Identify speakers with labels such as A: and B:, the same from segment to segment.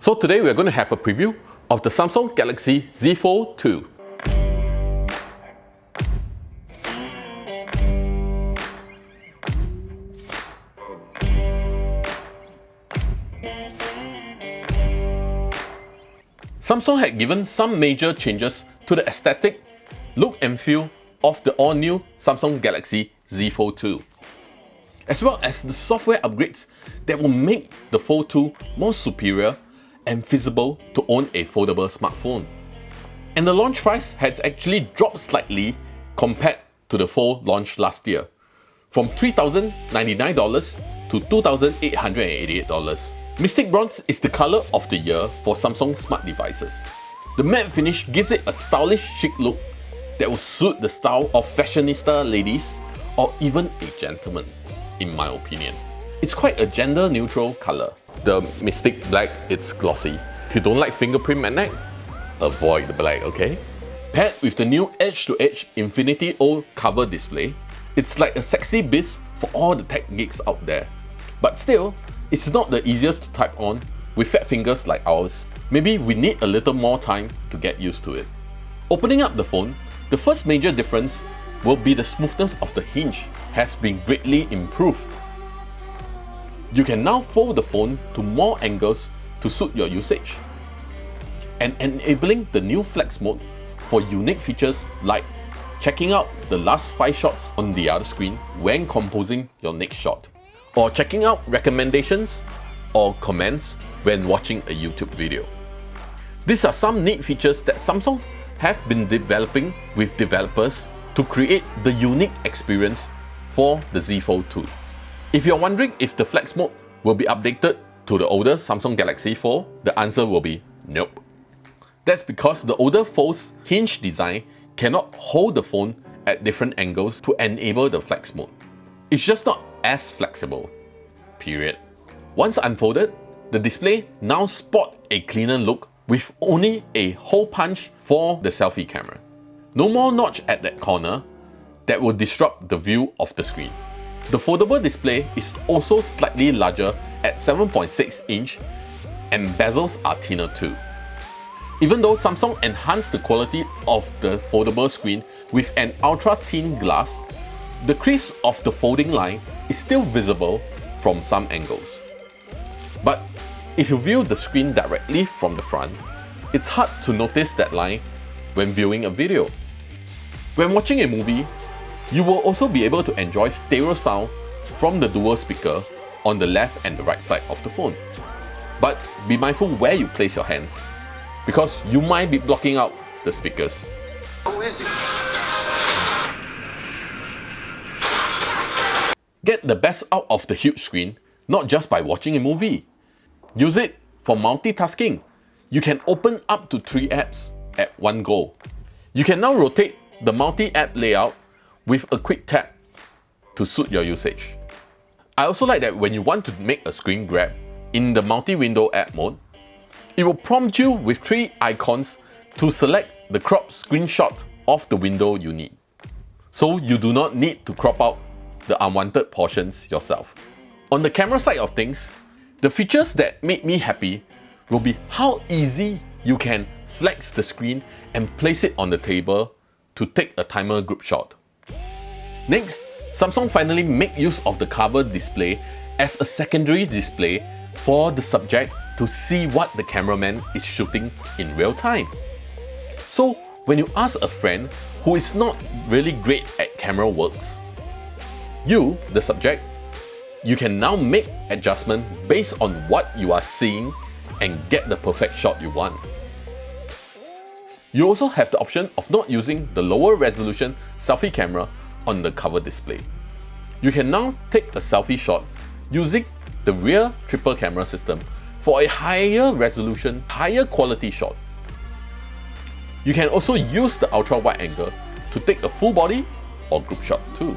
A: So today we're going to have a preview of the Samsung Galaxy Z Fold 2. Samsung had given some major changes to the aesthetic, look and feel of the all-new Samsung Galaxy Z Fold 2, as well as the software upgrades that will make the Fold 2 more superior and feasible to own a foldable smartphone. And the launch price has actually dropped slightly compared to the Fold launch last year, from $3,099 to $2,888. Mystic Bronze is the color of the year for Samsung smart devices. The matte finish gives it a stylish, chic look that will suit the style of fashionista ladies or even a gentleman, in my opinion. It's quite a gender-neutral color. The Mystic Black, it's glossy. If you don't like fingerprint magnet, avoid the black, okay? Paired with the new edge-to-edge Infinity O cover display, it's like a sexy biz for all the tech geeks out there. But still, it's not the easiest to type on with fat fingers like ours. Maybe we need a little more time to get used to it. Opening up the phone, the first major difference will be the smoothness of the hinge has been greatly improved. You can now fold the phone to more angles to suit your usage, and enabling the new flex mode for unique features like checking out the last 5 shots on the other screen when composing your next shot, or checking out recommendations or comments when watching a YouTube video. These are some neat features that Samsung have been developing with developers to create the unique experience for the Z Fold 2. If you're wondering if the flex mode will be updated to the older Samsung Galaxy Fold, the answer will be nope. That's because the older Fold's hinge design cannot hold the phone at different angles to enable the flex mode. It's just not as flexible, period. Once unfolded, the display now sport a cleaner look with only a hole punch for the selfie camera. No more notch at that corner that will disrupt the view of the screen. The foldable display is also slightly larger at 7.6 inch and bezels are thinner too. Even though Samsung enhanced the quality of the foldable screen with an ultra-thin glass, the crease of the folding line is still visible from some angles. But if you view the screen directly from the front, it's hard to notice that line when viewing a video. When watching a movie, you will also be able to enjoy stereo sound from the dual speaker on the left and the right side of the phone. But be mindful where you place your hands, because you might be blocking out the speakers.
B: Who is he?
A: Get the best out of the huge screen, not just by watching a movie. Use it for multitasking. You can open up to 3 apps at one go. You can now rotate the multi-app layout with a quick tap to suit your usage. I also like that when you want to make a screen grab in the multi-window app mode, it will prompt you with 3 icons to select the crop screenshot of the window you need. So you do not need to crop out the unwanted portions yourself. On the camera side of things, the features that made me happy will be how easy you can flex the screen and place it on the table to take a timer group shot. Next, Samsung finally made use of the cover display as a secondary display for the subject to see what the cameraman is shooting in real time. So when you ask a friend who is not really great at camera works, you, the subject, you can now make adjustments based on what you are seeing and get the perfect shot you want. You also have the option of not using the lower resolution selfie camera on the cover display. You can now take a selfie shot using the rear triple camera system for a higher resolution, higher quality shot. You can also use the ultra wide angle to take a full body or group shot too.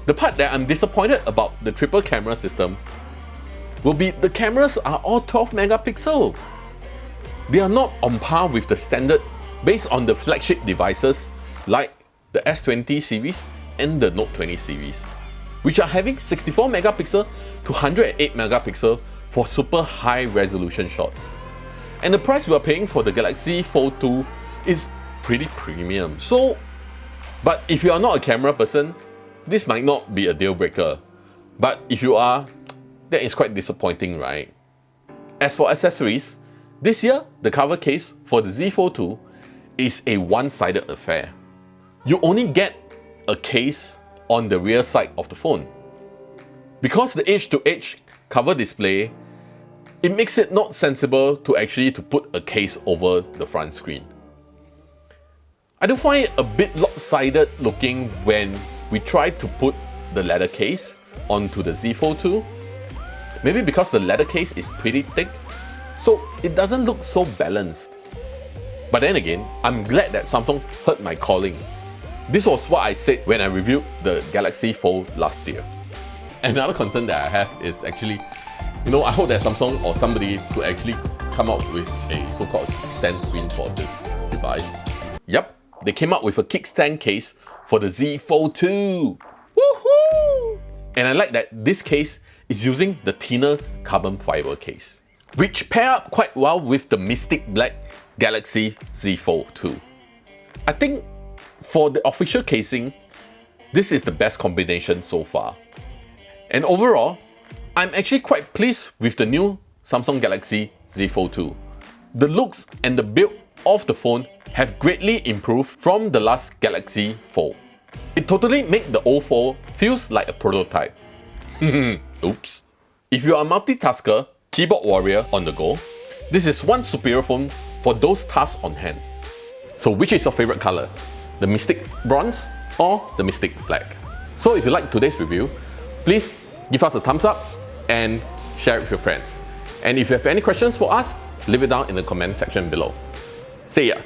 A: The part that I'm disappointed about the triple camera system will be the cameras are all 12 megapixel. They are not on par with the standard based on the flagship devices like the S20 series and the Note 20 series, which are having 64 megapixel to 108 megapixel for super high resolution shots. And the price we are paying for the Galaxy Fold 2 is pretty premium. But if you are not a camera person, this might not be a deal breaker. But if you are, that is quite disappointing, right? As for accessories, this year the cover case for the Z Fold 2 is a one-sided affair. You only get a case on the rear side of the phone. Because the edge-to-edge cover display, it makes it not sensible to actually put a case over the front screen. I do find it a bit lopsided looking when we try to put the leather case onto the Z Fold 2. Maybe because the leather case is pretty thick, so it doesn't look so balanced. But then again, I'm glad that Samsung heard my calling. This was what I said when I reviewed the Galaxy Fold last year. Another concern that I have is actually, I hope that Samsung or somebody could actually come up with a so-called kickstand screen for this device. Yep, they came up with a kickstand case for the Z Fold 2. Woohoo! And I like that this case is using the thinner carbon fiber case, which pair up quite well with the Mystic Black Galaxy Z Fold 2. I think for the official casing, this is the best combination so far. And overall, I'm actually quite pleased with the new Samsung Galaxy Z Fold 2. The looks and the build of the phone have greatly improved from the last Galaxy Fold. It totally made the old Fold feels like a prototype. Oops. If you are a multitasker, keyboard warrior on the go, this is one superior phone for those tasks on hand. So which is your favorite color? The Mystic Bronze or the Mystic Black? So if you like today's review, please give us a thumbs up and share it with your friends. And if you have any questions for us, leave it down in the comment section below. See ya!